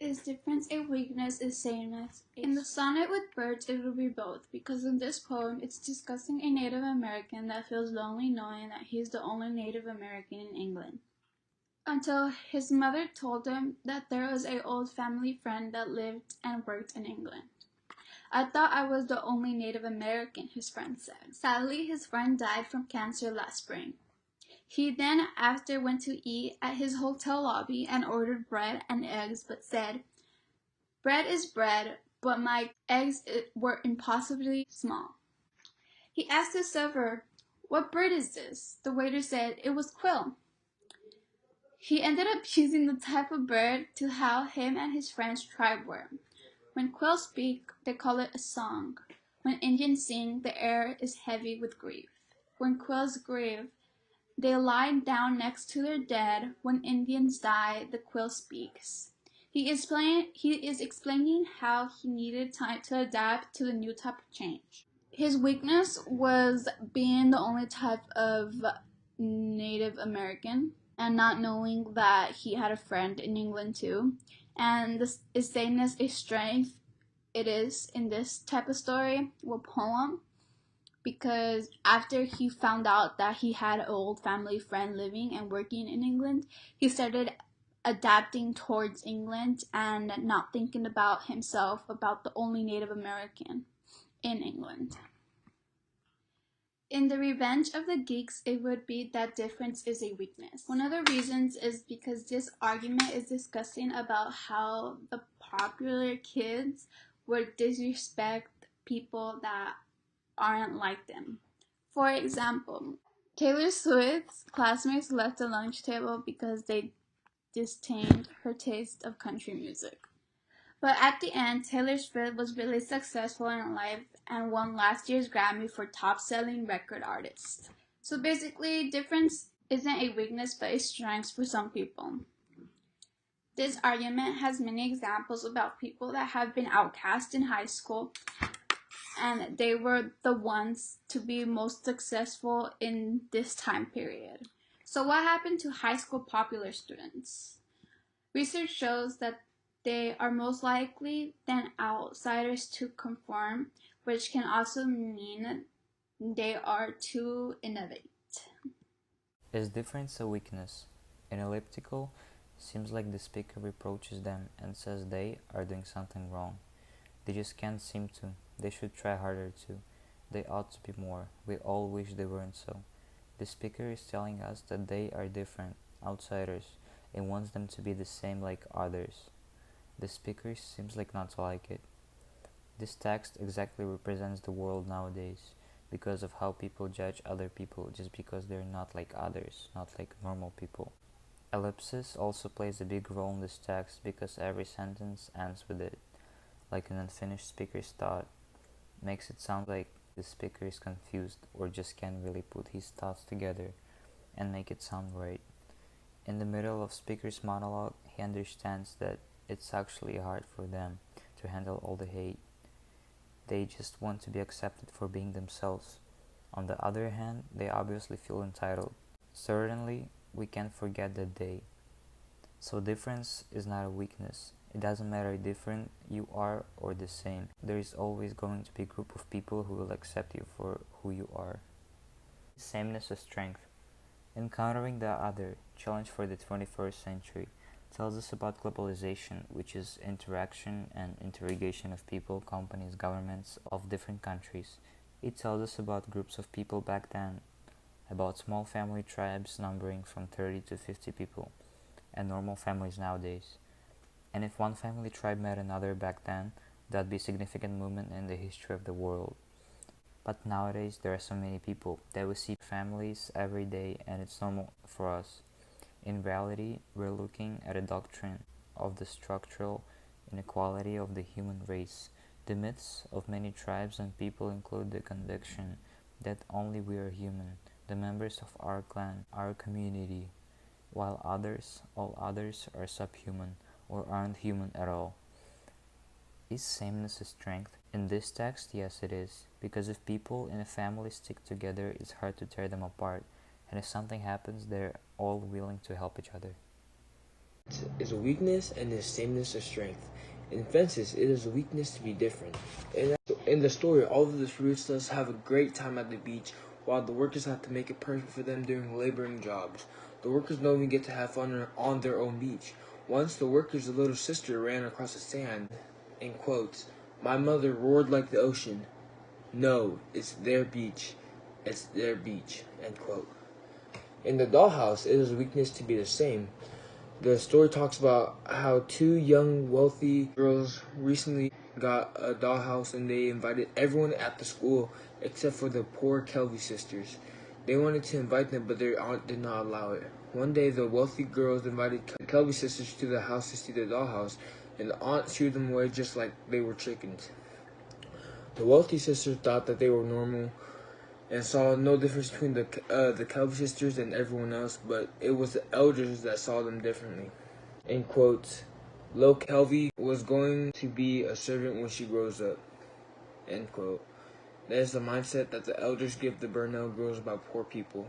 Is difference a weakness? Is sameness? In the sonnet with birds, it will be both, because in this poem, it's discussing a Native American that feels lonely knowing that he's the only Native American in England. Until his mother told him that there was an old family friend that lived and worked in England. I thought I was the only Native American, his friend said. Sadly, his friend died from cancer last spring. He then after went to eat at his hotel lobby and ordered bread and eggs, but said, "Bread is bread, but my eggs were impossibly small." He asked the server, "What bird is this?" The waiter said it was quail. He ended up choosing the type of bird to how him and his friend's tribe were. When quails speak, they call it a song. When Indians sing, the air is heavy with grief. When quails grieve, they lie down next to their dead. When Indians die, the quail speaks. He is explaining how he needed time to adapt to the new type of change. His weakness was being the only type of Native American and not knowing that he had a friend in England too. And this is saying as a strength it is in this type of story or poem, because after he found out that he had an old family friend living and working in England, he started adapting towards England and not thinking about himself, about the only Native American in England. In The Revenge of the Geeks, it would be that difference is a weakness. One of the reasons is because this argument is discussing about how the popular kids would disrespect people that aren't like them. For example, Taylor Swift's classmates left the lunch table because they disdained her taste of country music. But at the end, Taylor Swift was really successful in life and won last year's Grammy for top-selling record artist. So basically, difference isn't a weakness but a strength for some people. This argument has many examples about people that have been outcast in high school and they were the ones to be most successful in this time period. So what happened to high school popular students? Research shows that they are most likely than outsiders to conform, which can also mean they are too innovative. Is difference a weakness? In elliptical, seems like the speaker reproaches them and says they are doing something wrong. They just can't seem to. They should try harder to. They ought to be more. We all wish they weren't so. The speaker is telling us that they are different, outsiders, and wants them to be the same like others. The speaker seems like not to like it. This text exactly represents the world nowadays, because of how people judge other people just because they're not like others, not like normal people. Ellipsis also plays a big role in this text because every sentence ends with it, like an unfinished speaker's thought, makes it sound like the speaker is confused or just can't really put his thoughts together and make it sound right. In the middle of speaker's monologue, he understands that it's actually hard for them to handle all the hate. They just want to be accepted for being themselves. On the other hand, they obviously feel entitled. Certainly, we can't forget that they. So difference is not a weakness. It doesn't matter how different you are or the same. There is always going to be a group of people who will accept you for who you are. Sameness is strength. Encountering the other, challenge for the 21st century, tells us about globalization, which is interaction and interrogation of people, companies, governments of different countries. It tells us about groups of people back then, about small family tribes numbering from 30 to 50 people, and normal families nowadays. And if one family tribe met another back then, that'd be a significant movement in the history of the world. But nowadays there are so many people that we see families every day and it's normal for us. In reality, we're looking at a doctrine of the structural inequality of the human race. The myths of many tribes and people include the conviction that only we are human, the members of our clan, our community, while all others are subhuman or aren't human at all. Is sameness a strength? In this text, yes it is, because if people in a family stick together, it's hard to tear them apart, and if something happens, they're all willing to help each other. Is a weakness and the sameness of strength. In fences, it is a weakness to be different. In the story, all of the Fruitstas have a great time at the beach, while the workers have to make it perfect for them during laboring jobs. The workers don't even get to have fun on their own beach. Once, the workers' little sister ran across the sand, in quotes, "My mother roared like the ocean. No, it's their beach. It's their beach," end quote. In the dollhouse, it is a weakness to be the same. The story talks about how two young, wealthy girls recently got a dollhouse and they invited everyone at the school except for the poor Kelby sisters. They wanted to invite them, but their aunt did not allow it. One day, the wealthy girls invited the Kelby sisters to the house to see the dollhouse, and the aunt shooed them away just like they were chickens. The wealthy sisters thought that they were normal and saw no difference between the Kelby sisters and everyone else, but it was the elders that saw them differently. In quotes, Lo Kelby was going to be a servant when she grows up. End quote. That is the mindset that the elders give the Burnell girls about poor people.